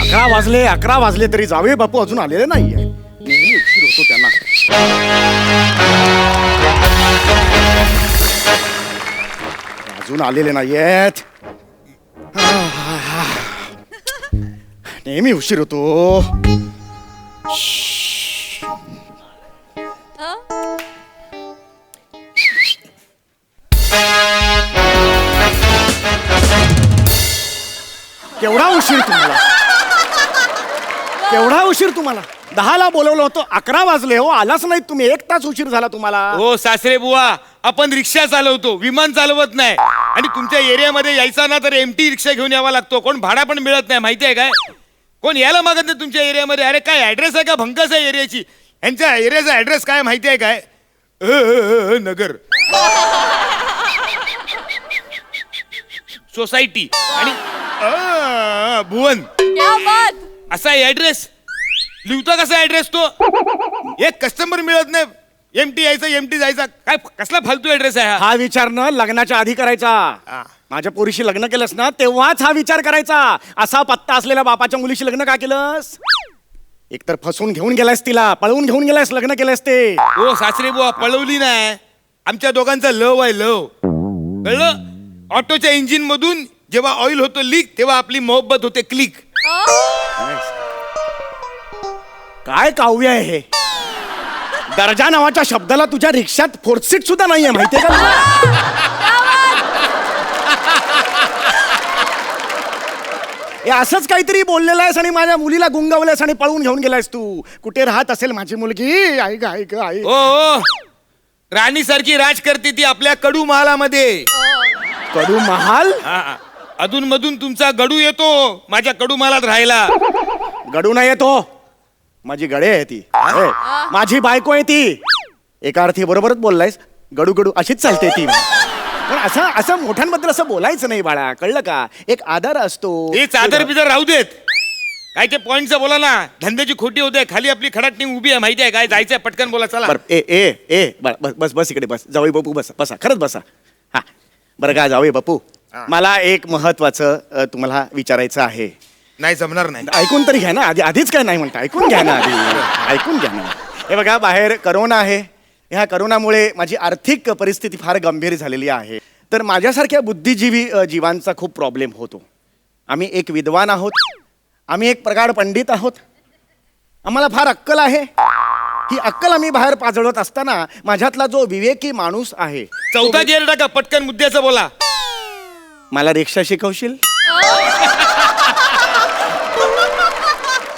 11 वाजले तरी जावे बापू अजून आलेले नाही आहे. नेहमी उशीर होतो त्यांना. अजून आलेले नाहीयेत. नेहमी उशीर होतो. केवढा उशीर तुम्हाला, केवढा उशीर तुम्हाला. 10ला बोलवलं होतं, 11 वाजले हो, आलाच नाही तुम्ही. 1 तास उशीर झाला तुम्हाला. हो सासरे बुवा, आपण रिक्षा चालवतो, विमान चालवत नाही. आणि तुमच्या एरियामध्ये यायचा ना तर एमटी रिक्षा घेऊन यावा लागतो. कोण भाडा पण मिळत नाही, माहिती आहे काय. कोण यायला मागत नाही तुमच्या एरियामध्ये. अरे काय ऍड्रेस आहे का भंकस आहे एरियाची. यांच्या एरियाचा ऍड्रेस काय माहिती आहे काय. नगर सोसायटी आणि भुवन असा ऍड्रेस. लिहता कसा ऍड्रेस तो. एक कस्टमर मिळत नाही. एमटी यायचा एमटी जायचा. काय कसला फालतू ऍड्रेस आहे हा विचार न लग्नाच्या आधी करायचा. माझ्या पोरीशी लग्न केलंस ना तेव्हाच हा विचार करायचा. असा पत्ता असलेल्या बापाच्या मुलीशी लग्न का केलंस. एकतर फसवून घेऊन गेलायस तिला, पळवून घेऊन गेलायस लग्न केलंस ते. हो सासरे बुवा, पळवली नाही. आमच्या दोघांचा लव आहे, लव. कळलं. ऑटोच्या इंजिन मधून जेव्हा ऑइल होतो लीक तेव्हा आपली मोहब्बत होते क्लिक. काय काव्य आहे हे. दर्जा नावाच्या शब्दाला तुझ्या रिक्षात 4th सीट सुद्धा नाहीये, माहितीये का. हे असंच काहीतरी बोललेलं आहेस आणि माझ्या मुलीला गुंगवलंयस आणि पळून घेऊन गेलायस तू. कुठे राहत असेल माझी मुलगी. ऐक ऐक ऐक. हो राणी सारखी राज करते ती आपल्या कडू महालामध्ये. कडू महाल. अधून मधून तुमचा गडू येतो माझ्या कडू महालात राहायला. गडू नाही येतो, माझी गडे आहे ती. माझी बायको आहे ती. एका अर्थी बरोबरच बोललायस. गडू गडू अशीच चालते ती. पण असं असं मोठ्यांबद्दल असं बोलायचं नाही बाळा, कळलं का. एक आदर असतो. हे चादर बिदर राहू देत. काय ते पॉइंटचं बोला ना. धंद्याची खोटी होते. खाली आपली खडाट टीम उभी आहे, माहिती आहे काय. जायचंय पटकन बोला चला. ए ए ए बस बस बस इकडे बस. जावई बापू बस, बसा खरंच बसा. हा बरं का जावई बापू, मला एक महत्वाचं तुम्हाला विचारायचं आहे. नाही जमणार नाही. ऐकून तरी घ्या ना. आधीच काय नाही म्हणता. ऐकून घ्या ना आधी. ऐकून घ्या ना. हे बघा बाहेर करोना आहे. ह्या करोनामुळे माझी आर्थिक परिस्थिती फार गंभीर झालेली आहे. तर माझ्यासारख्या बुद्धिजीवी जीवांचा खूप प्रॉब्लेम होतो. आम्ही एक विद्वान आहोत, आम्ही एक प्रगाढ पंडित आहोत, आम्हाला फार अक्कल आहे. ही अक्कल आम्ही बाहेर पाजळत असताना माझ्यातला जो विवेकी माणूस आहे. चौथा गेअर टाका, पटकन मुद्द्याचं बोला. मला रिक्षा शिकवशील.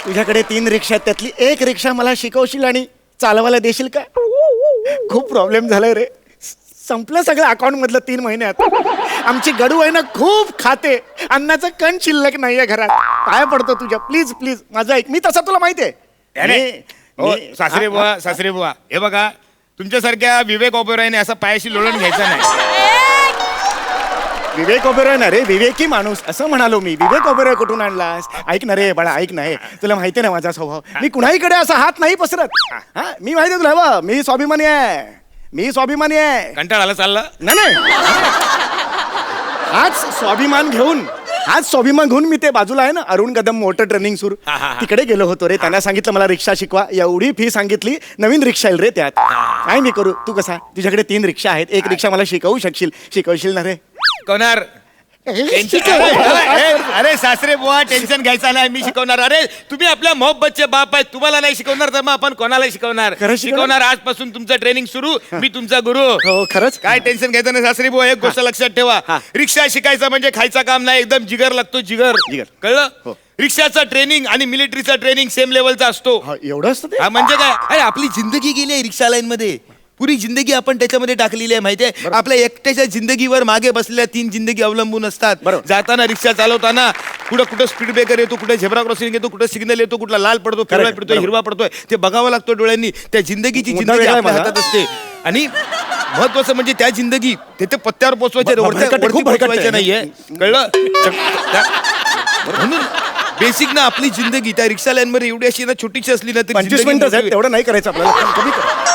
तुझ्याकडे 3 रिक्षा आहेत, त्यातली एक रिक्षा मला शिकवशील आणि चालवायला देशील का. खूप प्रॉब्लेम झालाय रे. संपलं सगळं अकाउंट मधलं 3 महिन्यात. आमची गडू आहे ना खूप खाते. अन्नाचं कण शिल्लक नाहीये घरात. काय पडतो तुझ्या, प्लीज प्लीज माझं ऐक. मी तसा तुला माहितीये. सासरे बुवा, सासरे बुवा, हे बघा तुमच्यासारख्या विवेक ओबेरॉयने असं पायाशी लोळून घ्यायचं नाही. विवेक ओबेरॉय ना रे, विवेकी माणूस असं म्हणालो मी. विवेक ओबेरॉय कुठून आणलास. ऐक ना रे बाळा, ऐक ना. हे तुला माहिती आहे ना माझा स्वभाव. मी कुणाहीकडे असा हात नाही पसरत. हा मी माहिती तुला. हवं मी स्वाभिमानी आहे. मी स्वाभिमानी आहे. कंटाळा आला चालला नाही. हाच स्वाभिमान घेऊन मी ते बाजूला आहे ना अरुण कदम मोटर ट्रेनिंग सुरू तिकडे गेलो होतो रे. त्यांना सांगितलं मला रिक्षा शिकवा. एवढी फी सांगितली. नवीन रिक्षा येईल रे त्यात. काय मी करू. तू कसा, तुझ्याकडे 3 रिक्षा आहेत, एक रिक्षा मला शिकवशील ना रे. शिकवणार. अरे सासरे बुवा टेन्शन घ्यायचा नाही, मी शिकवणार. अरे तुम्ही आपल्या मोहब्बतचे बाप आहेत, तुम्हाला नाही शिकवणार तर मग आपण कोणाला शिकवणार. शिकवणार. आजपासून तुमचं ट्रेनिंग सुरू. मी तुमचा गुरु. हो खरंच. काय टेन्शन घ्यायचं नाही सासरे बुवा. एक गोष्ट लक्षात ठेवा, रिक्षा शिकायचं म्हणजे खायचं काम नाही. एकदम जिगर लागतो. जिगर कळलं. रिक्षाचा ट्रेनिंग आणि मिलिटरीचा ट्रेनिंग सेम लेवलचा असतो. एवढं असतं. म्हणजे काय. अरे आपली जिंदगी गेली आहे रिक्षा लाईन मध्ये. पुरी जिंदगी आपण त्याच्यामध्ये टाकलेली आहे, माहितीये. आपल्या एकट्याच्या जिंदगीवर मागे बसलेल्या 3 जिंदगी अवलंबून असतात. जाताना रिक्षा चालवताना कुठं स्पीड ब्रेकर येतो, कुठे झेब्रा क्रॉसिंग येतो, कुठे सिग्नल येतो, कुठला लाल पडतो, पिवळा पडतोय, हिरवा पडतोय, ते बघावं लागतं डोळ्यांनी. त्या जिंदगीची जिंदगी आपल्या हातात असते. आणि महत्वाचं म्हणजे त्या जिंदगी ते पत्त्यावर पोहोचवायचे नाहीये. कळलं. म्हणून बेसिक ना आपली जिंदगी त्या रिक्षा लाईन मध्ये एवढी अशी ना छोटीशी असली ना तरी 25 मिनिटं तेवढं नाही करायचं आपल्याला.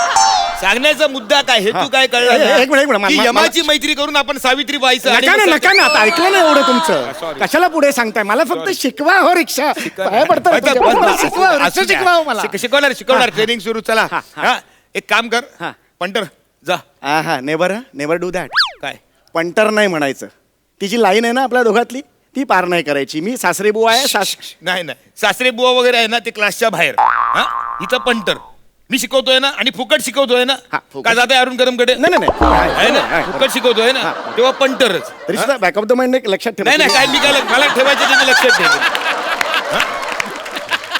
सांगण्याचा मुद्दा काय हेतू हा. काय कळलं एक मिनिट, ना? की यमाची मैत्री करून आपण सावित्री व्हायचं आणि नका ना मग नका ना आता ऐकलं ना एवढं तुमचं sorry. कशाला पुढे सांगताय मला फक्त शिकवा हो रिक्षा पाया पडतं बस, तुमच्या. बस, मला बस, शिकवा असू रिक्षा द्या. शिकवा हो मला शिकवणार ट्रेनिंग सुरू चला हा, हा. हा, एक काम कर हा. पंटर जा हा नेवर डू दॅट काय पंटर नाही म्हणायचं ती जी लाईन आहे ना आपल्या दोघातली ती पार नाही करायची मी सासरे बुवा आहे नाही नाही सासरे बुवा वगैरे आहे ना ते क्लासच्या बाहेर हा इथं पंटर मी शिकवतोय ना आणि फुकट शिकवतोय ना हा, फुकट. का जाते अरुण करमकडे नाही नाही, आहे नाही ना नाही, फुकट शिकवतोय ना तेव्हा पंटरच तरी सुद्धा बॅक ऑफ द माइंड लक्षात ठेवा नाही नाही काय मी काय मला ठेवायचं ते मी लक्षात ठेवेन हा?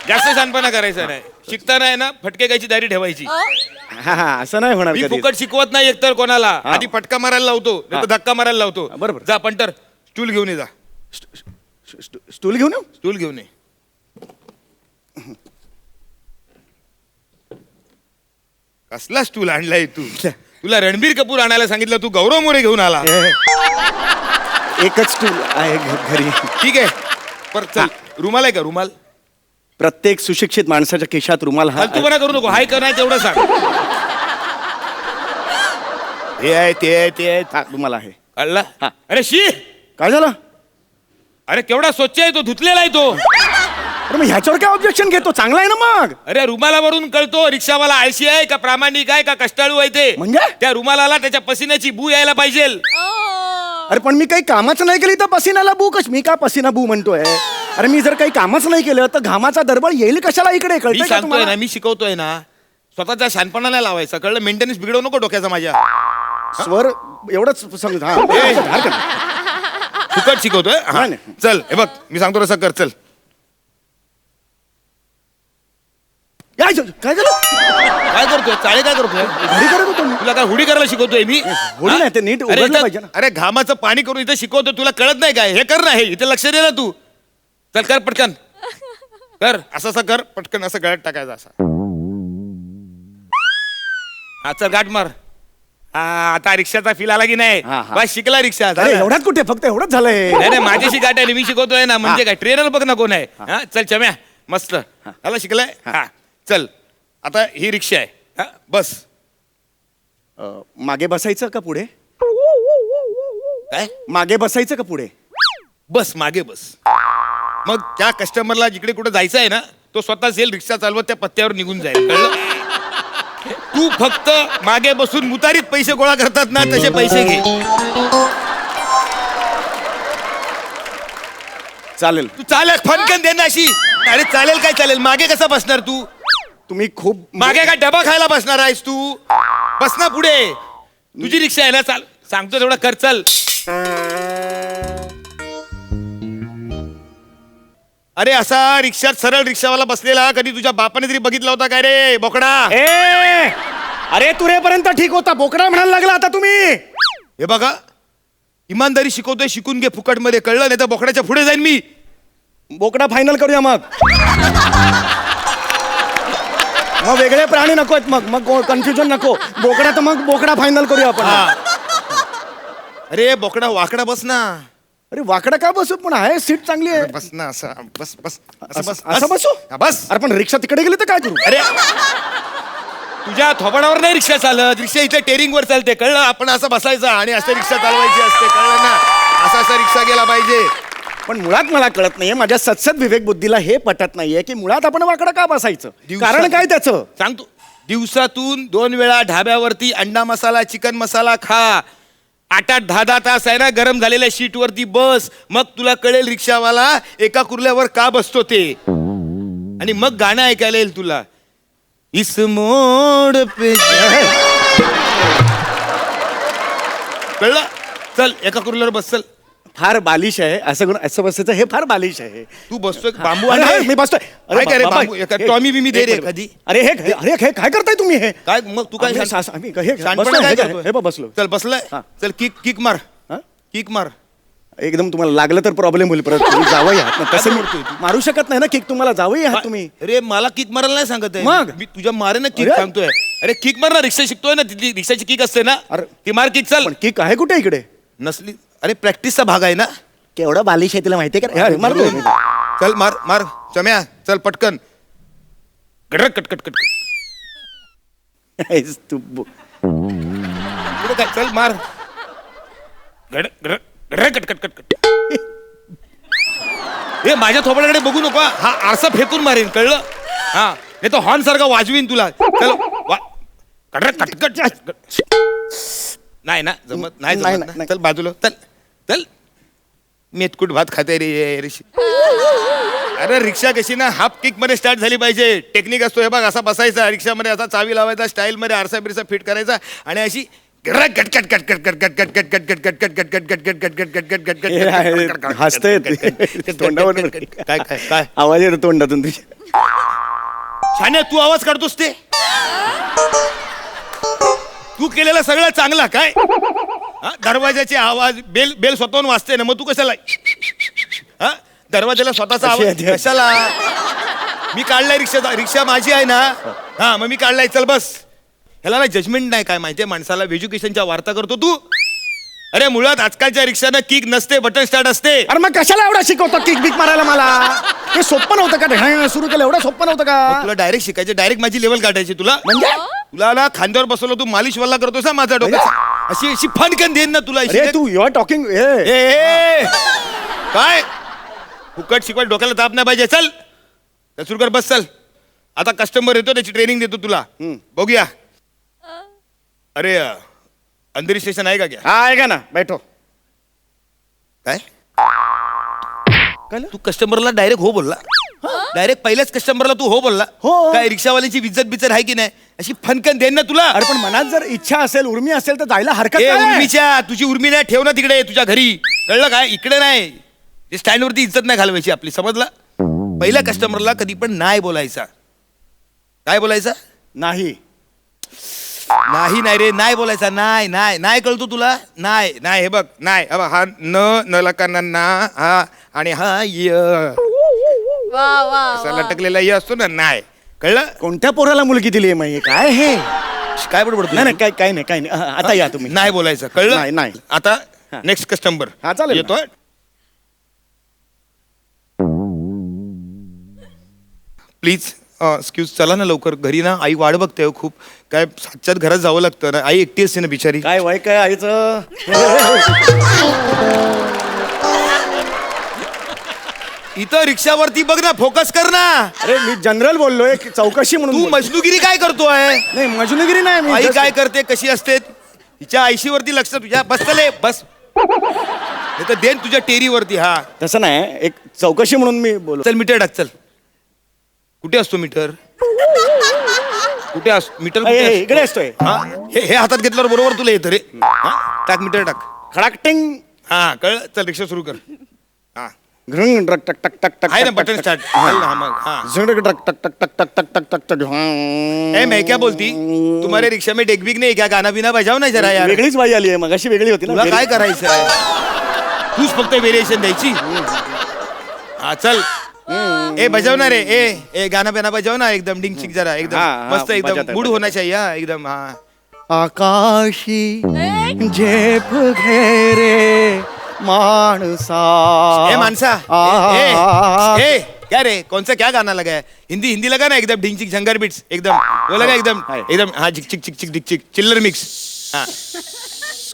जास्त शानपणा करायचा नाही शिकताना आहे ना फटके गायची दारी ठेवायची हा असं नाही होणार मी कधी फुकट शिकवत नाही एकतर कोणाला हा. आधी फटका मारायला लावतो नाही तर धक्का मारायला लावतो बरोबर. जा पंटर स्टूल घेऊन ये जा स्टूल घेऊन येऊ स्टूल घेऊन ये कसला स्टूल आणलाय तू तुला रणबीर कपूर आणायला सांगितलं तू गौरव मोरे घेऊन आला एकच स्टूल आहे घरी ठीक आहे पर चल रुमाल आहे का रुमाल प्रत्येक सुशिक्षित माणसाच्या केशात रुमाल हा तू बना करू नको हाय का नाही तेवढं सांग हे आहे ते आहे ते आहे हा, रुमाल आहे कळला हा. अरे शी काय झालं अरे केवढा स्वच्छ आहे तो धुतलेला आहे तो अरे मग ह्याच्यावर काय ऑब्जेक्शन घेतो चांगला आहे ना मग अरे रुमालावरून कळतो रिक्षावाला आळशी आहे का प्रामाणिक आहे का कष्टाळू आहे ते म्हणजे? त्या रुमालाला त्याच्या पसिन्याची बू यायला पाहिजे अरे पण मी काही कामच नाही केली तर पसीनाला बू कश मी का पसीना बू म्हणतोय अरे मी जर काही कामच नाही केलं तर घामाचा दरबळ येईल कशाला इकडे मी कळतंय का सांगतोय तुम्हाला? ना मी शिकवतोय ना स्वतःच्या शानपणाला लावायचं कळलं मेंटेनन्स बिघडवू नको डोक्याचा माझ्या स्वर एवढंच समज हा ए. हरकत नाही. फुकट शिकवतोय हा. नाही, नाही. चल हे बघ मी सांगतो तसं कर चल या, काय झालं काय करतोय चाळे काय करतोय घरी करत होतो मी तुला काय हुडी करायला शिकवतोय मी हुडी हा? नाही, ते नीट अरे उघडलं इथं- पाहिजे ना. अरे घामाचं पाणी करून इथं शिकवतो तुला कळत नाही काय हे कर ना हे इथे लक्ष दे ना तू चल कर पटकन कर असं कर पटकन असं गळ्यात टाकायचं असं हा चल गाठ मार हा आता रिक्षाचा फील आला की नाही हा, हा. बस शिकला रिक्षा अरे झालं. एवढ्यात कुठे फक्त एवढंच झालंय नाही नाही माझ्याशी गाठ आहे मी शिकवतोय ना म्हणजे काय ट्रेनर बघ ना कोण आहे हा चल चम्या मस्त आला शिकलाय हा चल आता ही रिक्षा आहे हा बस मागे बसायचं का पुढे काय मागे बसायचं का पुढे बस मागे बस मग त्या कस्टमरला जिकडे कुठे जायचं आहे ना तो स्वतःच येईल रिक्षा चालवत त्या पत्त्यावर निघून जाईल कळलं तू फक्त मागे बसून मुतारीत पैसे गोळा करतात ना तसे पैसे घे चालेल तू चालेल फनकन दे ना अशी अरे चालेल काय चालेल मागे कसा बसणार तू तुम्ही खूप मागे काय डबा खायला बसणार आहेस तू बस ना पुढे तुझी रिक्षा आहे ना चाल सांगतो तेवढा कर चल अरे असा रिक्षात सरळ रिक्षावाला बसलेला कधी तुझ्या बापाने तरी बघितला होता काय रे बोकडा ए अरे तुरेपर्यंत ठीक होता बोकडा म्हणायला लागला आता तुम्ही हे बघा इमानदारी शिकवतोय शिकून घे फुकट मध्ये कळलं नाही तर बोकड्याच्या पुढे जाईन मी बोकडा फायनल करूया मग मग वेगळे प्राणी नको आहेत मग कन्फ्युजन नको बोकडा तर मग बोकडा फायनल करूया आपण हा. अरे बोकडा वाकडा बस ना अरे वाकडा का बसू पण आहे सीट चांगली आहे बस ना असं बस बस असं बस असं बसू हा, बस अरे पण रिक्षा तिकडे गेली तर काय करू अरे तुझ्या थोबाडावर नाही रिक्षा चालत रिक्षा इथे टेरिंग वर चालते कळलं आपण असं बसायचं आणि असं रिक्षा चालवायची असते कळलं ना असा रिक्षा गेला पाहिजे पण मुळात मला कळत नाहीये माझ्या सत्सद विवेक बुद्धीला हे पटत नाहीये की मुळात आपण वाकडा का बसायचं कारण काय त्याचं सांगतो दिवसातून 2 वेळा ढाब्यावरती अंडा मसाला चिकन मसाला खा 8-8 10-10 तास आहे ना गरम झालेल्या शीट वरती बस मग तुला कळेल रिक्षावाला एका कुर्ल्यावर का बसतो ते आणि मग गाणं ऐकायला येईल तुला इस मोड पे कळलं चल एका कुर्ल्यावर बस चल फार बालिश आहे असं बसायचं हे फार बालिश आहे तू बसतोय बांबू अरे, आहे मी बसतोय काय काय रे बाबा, बांबू एका टॉमी बिमी दे रे एक मिनिट. कधी अरे हे काय करताय तुम्ही हे काय मग तू काय आम्ही शान- आम्ही हे शानपणा बसलो, काय हे करतोय? हे बघ, बसलो चल बसलाय हा. चल किक मार हा? किक मार एकदम तुम्हाला लागलं तर प्रॉब्लेम होईल परत तुम्ही जावई आहात ना तसं मी बोलतोय तू? मारू शकत नाही ना किक तुम्हाला जावई आहात तुम्ही अरे मला किक मारायला नाही सांगत आहे मग? मी तुझ्या मारे ना किक अरे? सांगतोय अरे किक मार ना रिक्षा शिकतोय ना तिथली रिक्षाची किक असते ना अरे. ती मार किक चल पण किक आहे कुठे इकडे नसली अरे प्रॅक्टिसचा भाग आहे ना केवढा बालिश आहे तिला माहितीये का अरे, मारतोय मी. चल मार मार चम्या चल पटकन गडरक कटकट कट आहेस तू पुढे काय चल मार गड गड गड कट कट कट कट ए माझ्या थोबड्याकडे बघू नको हा आरसा फेकून मारेन कळलं हा नाही तर हॉर्न सारखा वाजवीन तुला चल कटकट नाही ना जमत नाही नाही, जमत ना. नाही. चल बाजूला चल चल मेतकूट भात खाते रे ऋषी अरे रिक्षा कशी ना हाफ किक मध्ये स्टार्ट झाली पाहिजे टेक्निक असतो हे बघ असा बसायचा रिक्षामध्ये असा चावी लावायचा स्टाईल मध्ये आरसा बिरसा फिट करायचा आणि अशी हसतंय तोंडावर काय काय काय आवाज येतो तोंडातून तुझ्या शान्या तू आवाज काढतोस ते तू केलेला सगळं चांगला काय हा? दरवाजाचे आवाज बेल बेल स्वतःहून वाजते ना मग तू कशाला हा दरवाजाला स्वतःचा कशी आवाज आहे ते? कशाला मी काढलाय रिक्षा माझी आहे ना हा मग मी काढलाय चल बस ह्याला ना जजमेंट नाही काय माहितीये माणसाला एज्युकेशनच्या वार्ता करतो तू अरे मुळात आजकालच्या रिक्षानं किक नसते बटन स्टार्ट असते अरे मग कशाला एवढा शिकवतो किक बिक मारायला मला हे सोपं नव्हतं का सुरू केलं एवढं सोपं नव्हतं का तुला डायरेक्ट शिकायचे डायरेक्ट माझी लेवल काढायची तुला म्हणजे तुला ना खांद्यावर बसवलं तू मालिश वल्ला करतोस ना माझा डोक्याचा अशी अशी फनकन देईन ना तुला अरे तू युआर टॉकिंग ए, काय फुकट शिकवाय डोक्याला ताप नाही पाहिजे चल सुरू कर बस चल आता कस्टमर येतो त्याची ट्रेनिंग देतो तुला बघूया अरे अंधेरी स्टेशन आहे का क्या हा ऐका ना बैठो काय तू कस्टमरला डायरेक्ट हो बोलला डायरेक्ट पहिल्याच कस्टमरला तू हो बोलला हो. काय रिक्षावाल्याची इज्जत बिज्जत आहे की नाही अशी फनकन देईन ना तुला अरे पण मनात जर इच्छा असेल उर्मी असेल तर जायला हरकत ए नाही. उर्मीच्या तुझी उर्मी नाही ठेव ना तिकडे तुझ्या घरी कळलं काय इकडे नाही ते स्टँड वरती इज्जत नाही घालवायची आपली समजला पहिल्या कस्टमरला कधी पण नाही बोलायचा काय बोलायचा नाही नाही नाही रे नाही बोलायचा नाही नाही नाही कळतो तुला नाही नाही हे बघ नाही हे बघ, हा न लका ना हा आणि हा य वा वा असा लटकलेला य असतो ना नाही कळलं कोणत्या पोराला मुलगी दिली मग हे? काय हे काय बडबड नाही नाही काय नाही काय नाही आता या तुम्ही नाही बोलायचं कळलं नाही, नाही. आता नेक्स्ट कस्टमर हा, चालेल ना. येतोय प्लीज एक्सक्यूज चला ना लवकर घरी ना आई वाट बघते हो खूप काय सातच्यात घरात जावं लागतं ना आई एकटी असते ना बिचारी काय वय काय आईचं इथं रिक्षावरती बघ ना फोकस कर ना अरे मी जनरल बोललोय की चौकशी म्हणून तू बोलतोय. मजनुगिरी काय करतोय नाही मजुनगिरी नाही मी आई just- काय करते कशी असते तिच्या आयशीवरती लक्ष तुझ्या बस चले बस नाही तर देन तुझ्या टेरीवरती हा तसं नाही एक चौकशी म्हणून मी बोल चल मीटर टाक चल कुठे असतो मीटर कुठे असतो मीटर कुठे असतो? इकडे असतोय हा? हे हातात घेतल्यावर बरोबर तुला येतं रे हा? टाक मीटर टाक खडाकटिंग हा कळ चल रिक्षा सुरू कर हा घृंग टक टक टक टक टक आहे ना टक, बटन टक, स्टार्ट टक. हा. हा मग हा झुंड टक टक टक टक टक टक टक टक टक ए मैं क्या बोलती तुम्हारे रिक्शा में डेक बिक नहीं क्या गाना बिना बजाव ना जरा यार वेगळीच बाई आली आहे मग अशी वेगळी होती ना तुला काय करायचं आहे तूच फक्त व्हेरिएशन द्यायची हा चल ए बजाव ना रे ए गाना बिना बजाव ना एकदम डिंग चिक जरा हा, एकदम हा, मस्त एकदम बजाता है, मूड बजाता होना चाहिए हा एकदम हा आकाशी झेप घेरे माणसा ए मानसा आ- ए क्या रे कौन सा क्या गाना लगा है हिंदी हिंदी लगा ना एकदम डिंग चिक झंगर बीट्स एकदम वो लगा एकदम हाय. एकदम हा चिक चिक चिक चिक डिक चिक चिल्लर मिक्स हा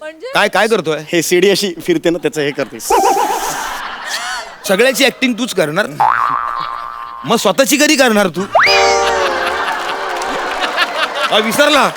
म्हणजे काय काय करतोय हे सीडी अशी फिरते ना त्याचं हे करतेस सगळ्याची ऍक्टिंग तूच करणार मग स्वतःची कधी करणार तू विसरला